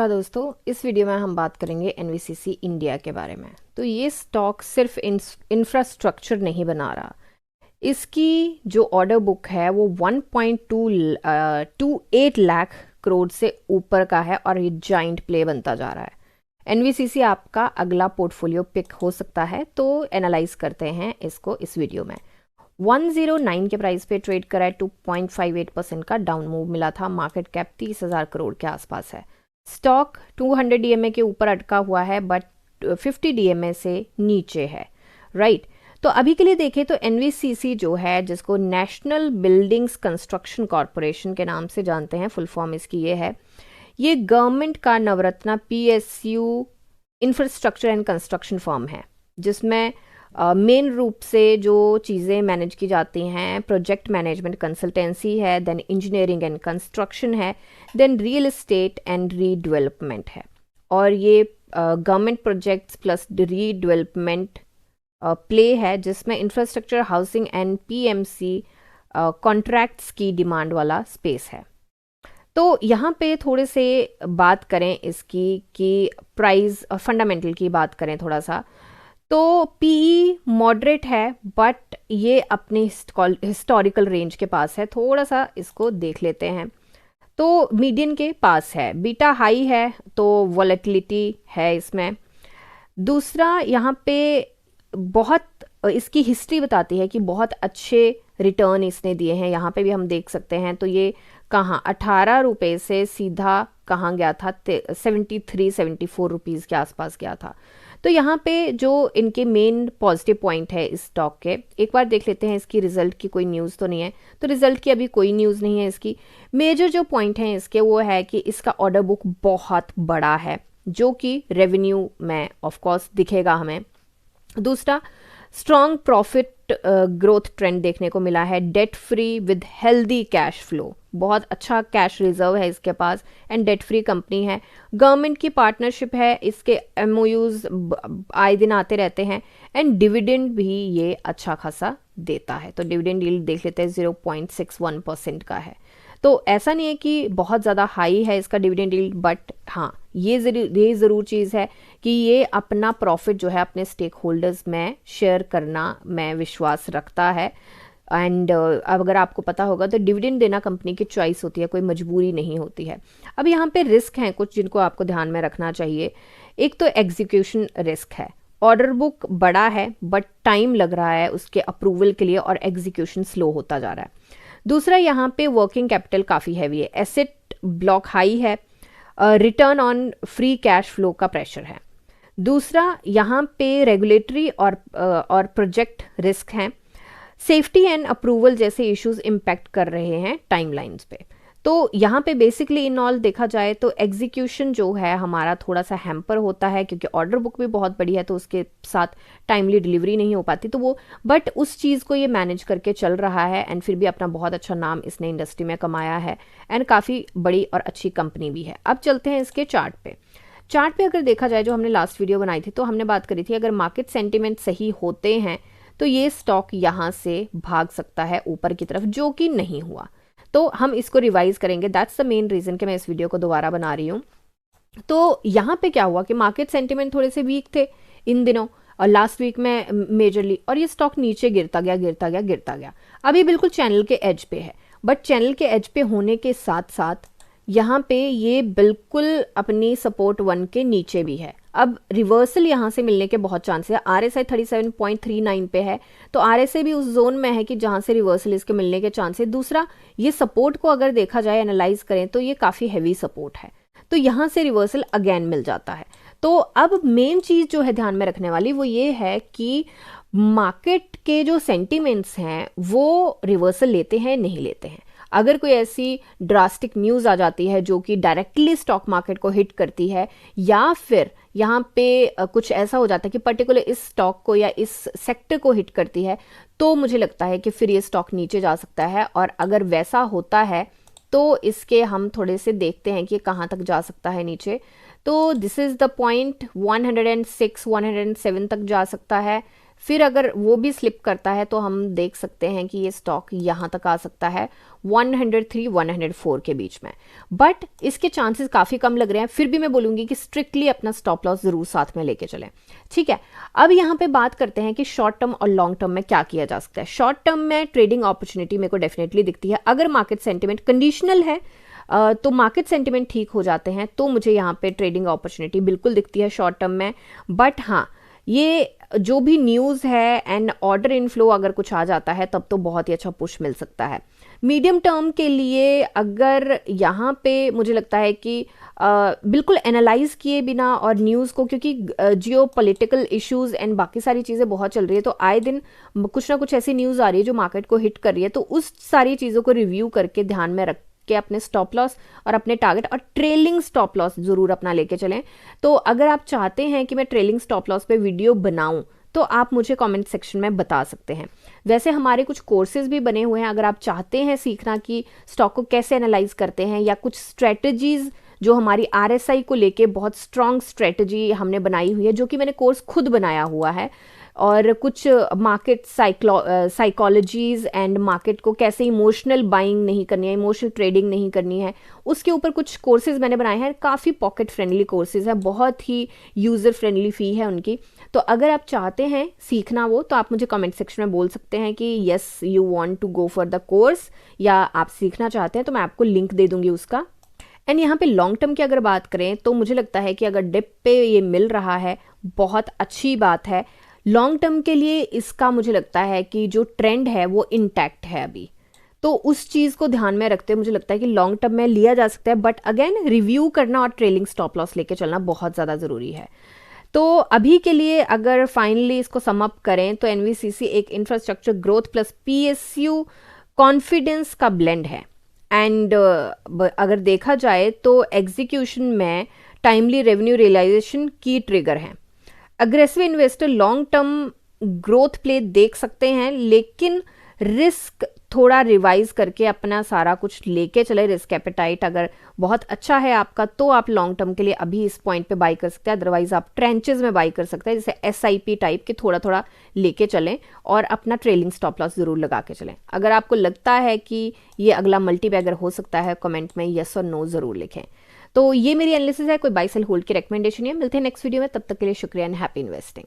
दोस्तों, इस वीडियो में हम बात करेंगे एनवीसीसी इंडिया के बारे में। तो ये स्टॉक सिर्फ इंफ्रास्ट्रक्चर नहीं बना रहा, इसकी जो ऑर्डर बुक है वो 1.28 लाख करोड़ से ऊपर का है और ये जाइंट प्ले बनता जा रहा है। एनवीसीसी आपका अगला पोर्टफोलियो पिक हो सकता है, तो एनालाइज करते हैं इसको इस वीडियो में। 109 के प्राइस पे ट्रेड करा है, 2.58% का डाउन मूव मिला था। मार्केट कैप 30,000 करोड़ के आसपास है। स्टॉक 200 डीएमए के ऊपर अटका हुआ है, बट 50 डीएमए से नीचे है, राइट। तो अभी के लिए देखें तो एनवीसीसी जो है, जिसको नेशनल बिल्डिंग्स कंस्ट्रक्शन कॉरपोरेशन के नाम से जानते हैं, फुल फॉर्म इसकी ये है, ये गवर्नमेंट का Navratna PSU infrastructure and construction firm है, जिसमें मेन रूप से जो चीज़ें मैनेज की जाती हैं, प्रोजेक्ट मैनेजमेंट कंसल्टेंसी है, देन इंजीनियरिंग एंड कंस्ट्रक्शन है, then real estate and redevelopment है। और ये government projects plus redevelopment play है, जिसमें infrastructure, housing and PMC contracts की डिमांड वाला स्पेस है। तो यहाँ पे थोड़े से बात करें इसकी कि प्राइस फंडामेंटल की बात करें थोड़ा सा, तो पीई मॉडरेट है, बट ये अपने हिस्टोरिकल रेंज के पास है। थोड़ा सा इसको देख लेते हैं, तो मीडियन के पास है। बीटा हाई है, तो वॉलेटिलिटी है इसमें। दूसरा, यहाँ पे बहुत इसकी हिस्ट्री बताती है कि बहुत अच्छे रिटर्न इसने दिए हैं। यहाँ पे भी हम देख सकते हैं, तो ये कहाँ 18 रुपये से सीधा कहाँ गया था, 74 रुपीज़ के आसपास गया था। तो यहाँ पे जो इनके मेन पॉजिटिव पॉइंट है इस स्टॉक के, एक बार देख लेते हैं इसकी रिजल्ट की कोई न्यूज़ तो नहीं है। तो रिजल्ट की अभी कोई न्यूज़ नहीं है इसकी। मेजर जो पॉइंट हैं इसके वो है कि इसका ऑर्डर बुक बहुत बड़ा है, जो कि रेवेन्यू में ऑफ कोर्स दिखेगा हमें। दूसरा, स्ट्रॉन्ग प्रॉफिट ग्रोथ ट्रेंड देखने को मिला है। Debt free with healthy cash flow, बहुत अच्छा कैश रिजर्व है इसके पास, एंड डेट फ्री कंपनी है। गवर्नमेंट की पार्टनरशिप है, इसके एमओयूज आए दिन आते रहते हैं, एंड डिविडेंड भी ये अच्छा खासा देता है। तो डिविडेंड यील्ड देख लेते हैं, 0.61% का है। तो ऐसा नहीं है कि बहुत ज़्यादा हाई है इसका डिविडेंड यील्ड, बट हाँ, ये ज़रूर चीज़ है कि ये अपना प्रॉफिट जो है अपने स्टेक होल्डर्स में शेयर करना में विश्वास रखता है। एंड अगर आपको पता होगा तो डिविडेंड देना कंपनी की चॉइस होती है, कोई मजबूरी नहीं होती है। अब यहाँ पे रिस्क हैं कुछ जिनको आपको ध्यान में रखना चाहिए। एक तो एग्जीक्यूशन रिस्क है। ऑर्डर बुक बड़ा है, बट टाइम लग रहा है उसके अप्रूवल के लिए और एग्जीक्यूशन स्लो होता जा रहा है। दूसरा, यहाँ पे वर्किंग कैपिटल काफ़ी हैवी है, एसेट ब्लॉक हाई है, return on free cash flow का प्रेशर है। दूसरा, यहाँ पे रेगुलेटरी और प्रोजेक्ट रिस्क हैं। सेफ्टी एंड अप्रूवल जैसे इश्यूज इम्पैक्ट कर रहे हैं टाइमलाइंस पे। तो यहाँ पे बेसिकली इन ऑल देखा जाए तो एग्जीक्यूशन जो है हमारा थोड़ा सा हैम्पर होता है, क्योंकि ऑर्डर बुक भी बहुत बड़ी है, तो उसके साथ टाइमली डिलीवरी नहीं हो पाती, तो वो बट उस चीज़ को ये मैनेज करके चल रहा है, एंड फिर भी अपना बहुत अच्छा नाम इसने इंडस्ट्री में कमाया है, एंड काफ़ी बड़ी और अच्छी कंपनी भी है। अब चलते हैं इसके चार्ट पे अगर देखा जाए, जो हमने लास्ट वीडियो बनाई थी तो हमने बात करी थी, अगर मार्केट सेंटिमेंट सही होते हैं तो ये स्टॉक यहाँ से भाग सकता है ऊपर की तरफ, जो कि नहीं हुआ। तो हम इसको रिवाइज करेंगे, दैट्स द मेन रीजन कि मैं इस वीडियो को दोबारा बना रही हूँ। तो यहाँ पे क्या हुआ कि मार्केट सेंटिमेंट थोड़े से वीक थे इन दिनों, और लास्ट वीक में मेजरली, और ये स्टॉक नीचे गिरता गया। अभी बिल्कुल चैनल के एज पे है, बट चैनल के एज पे होने के साथ साथ यहाँ पे ये बिल्कुल अपनी सपोर्ट 1 के नीचे भी है। अब रिवर्सल यहाँ से मिलने के बहुत चांसेस है। आरएसआई 37.39 पे है, तो आरएसआई भी उस जोन में है कि जहाँ से रिवर्सल इसके मिलने के चांसेस। दूसरा, ये सपोर्ट को अगर देखा जाए, एनालाइज करें, तो ये काफ़ी हैवी सपोर्ट है, तो यहाँ से रिवर्सल अगेन मिल जाता है। तो अब मेन चीज़ जो है ध्यान में रखने वाली वो ये है कि मार्केट के जो सेंटिमेंट्स हैं वो रिवर्सल लेते हैं नहीं लेते हैं। अगर कोई ऐसी ड्रास्टिक न्यूज़ आ जाती है जो कि डायरेक्टली स्टॉक मार्केट को हिट करती है, या फिर यहाँ पे कुछ ऐसा हो जाता है कि पर्टिकुलर इस स्टॉक को या इस सेक्टर को हिट करती है, तो मुझे लगता है कि फिर ये स्टॉक नीचे जा सकता है। और अगर वैसा होता है तो इसके हम थोड़े से देखते हैं कि कहाँ तक जा सकता है नीचे। तो दिस इज़ द पॉइंट, 106 107 तक जा सकता है, फिर अगर वो भी स्लिप करता है तो हम देख सकते हैं कि ये स्टॉक यहाँ तक आ सकता है 103 104 के बीच में, बट इसके चांसेस काफ़ी कम लग रहे हैं। फिर भी मैं बोलूँगी कि स्ट्रिक्टली अपना स्टॉप लॉस ज़रूर साथ में लेके चलें, ठीक है। अब यहाँ पे बात करते हैं कि शॉर्ट टर्म और लॉन्ग टर्म में क्या किया जा सकता है। शॉर्ट टर्म में ट्रेडिंग अपॉर्चुनिटी मेरे को डेफिनेटली दिखती है। अगर मार्केट सेंटिमेंट कंडीशनल है तो मार्केट सेंटिमेंट ठीक हो जाते हैं तो मुझे यहाँ पे ट्रेडिंग अपॉर्चुनिटी बिल्कुल दिखती है शॉर्ट टर्म में। बट हाँ, ये जो भी न्यूज़ है एंड ऑर्डर इनफ्लो अगर कुछ आ जाता है तब तो बहुत ही अच्छा पुश मिल सकता है। मीडियम टर्म के लिए अगर यहाँ पे मुझे लगता है कि बिल्कुल एनालाइज किए बिना और न्यूज़ को, क्योंकि जियो पॉलिटिकल इश्यूज एंड बाकी सारी चीज़ें बहुत चल रही है, तो आए दिन कुछ ना कुछ ऐसी न्यूज़ आ रही है जो मार्केट को हिट कर रही है, तो उस सारी चीज़ों को रिव्यू करके ध्यान में रख के अपने स्टॉप लॉस और अपने टारगेट और ट्रेलिंग स्टॉप लॉस जरूर अपना लेके चलें। तो अगर आप चाहते हैं कि मैं ट्रेलिंग स्टॉप लॉस पे वीडियो बनाऊं तो आप मुझे कमेंट सेक्शन में बता सकते हैं। वैसे हमारे कुछ कोर्सेज भी बने हुए हैं, अगर आप चाहते हैं सीखना कि स्टॉक को कैसे एनालाइज करते हैं या कुछ स्ट्रेटजीज जो हमारी RSI को लेके बहुत स्ट्रॉन्ग स्ट्रेटजी हमने बनाई हुई है, जो कि मैंने कोर्स खुद बनाया हुआ है, और कुछ मार्केट साइकोलॉजीज एंड मार्केट को कैसे इमोशनल बाइंग नहीं करनी है, इमोशनल ट्रेडिंग नहीं करनी है, उसके ऊपर कुछ कोर्सेज मैंने बनाए हैं। काफ़ी पॉकेट फ्रेंडली कोर्सेज हैं, बहुत ही यूज़र फ्रेंडली फ़ी है उनकी। तो अगर आप चाहते हैं सीखना वो, तो आप मुझे कमेंट सेक्शन में बोल सकते हैं कि yes you want to go for the course, या आप सीखना चाहते हैं तो मैं आपको लिंक दे दूंगी उसका। एंड यहाँ पे लॉन्ग टर्म की अगर बात करें तो मुझे लगता है कि अगर डिप पे ये मिल रहा है बहुत अच्छी बात है। लॉन्ग टर्म के लिए इसका मुझे लगता है कि जो ट्रेंड है वो इंटैक्ट है अभी, तो उस चीज़ को ध्यान में रखते हुए मुझे लगता है कि लॉन्ग टर्म में लिया जा सकता है, बट अगेन रिव्यू करना और ट्रेलिंग स्टॉप लॉस लेके चलना बहुत ज़्यादा ज़रूरी है। तो अभी के लिए अगर फाइनली इसको सम अप करें तो एनवीसीसी एक infrastructure growth plus PSU confidence का ब्लेंड है। एंड अगर देखा जाए तो एग्जीक्यूशन में टाइमली रेवेन्यू रियलाइजेशन की ट्रिगर है। Aggressive investor long term growth play देख सकते हैं, लेकिन रिस्क थोड़ा रिवाइज करके अपना सारा कुछ लेके चले। रिस्क एपेटाइट अगर बहुत अच्छा है आपका तो आप लॉन्ग टर्म के लिए अभी इस पॉइंट पे बाई कर सकते हैं, अदरवाइज आप ट्रेंचेस में बाई कर सकते हैं, जैसे SIP टाइप के थोड़ा थोड़ा लेके चलें और अपना ट्रेलिंग स्टॉप लॉस जरूर लगा के चलें। अगर आपको लगता है कि ये अगला मल्टी बैगर हो सकता है, कमेंट में येस और नो जरूर लिखें। तो ये मेरी एनालिसिस है, कोई बाई सेल होल्ड की रिकमेंडेशन है। मिलते हैं नेक्स्ट वीडियो में, तब तक के लिए शुक्रिया एंड हैप्पी इन्वेस्टिंग।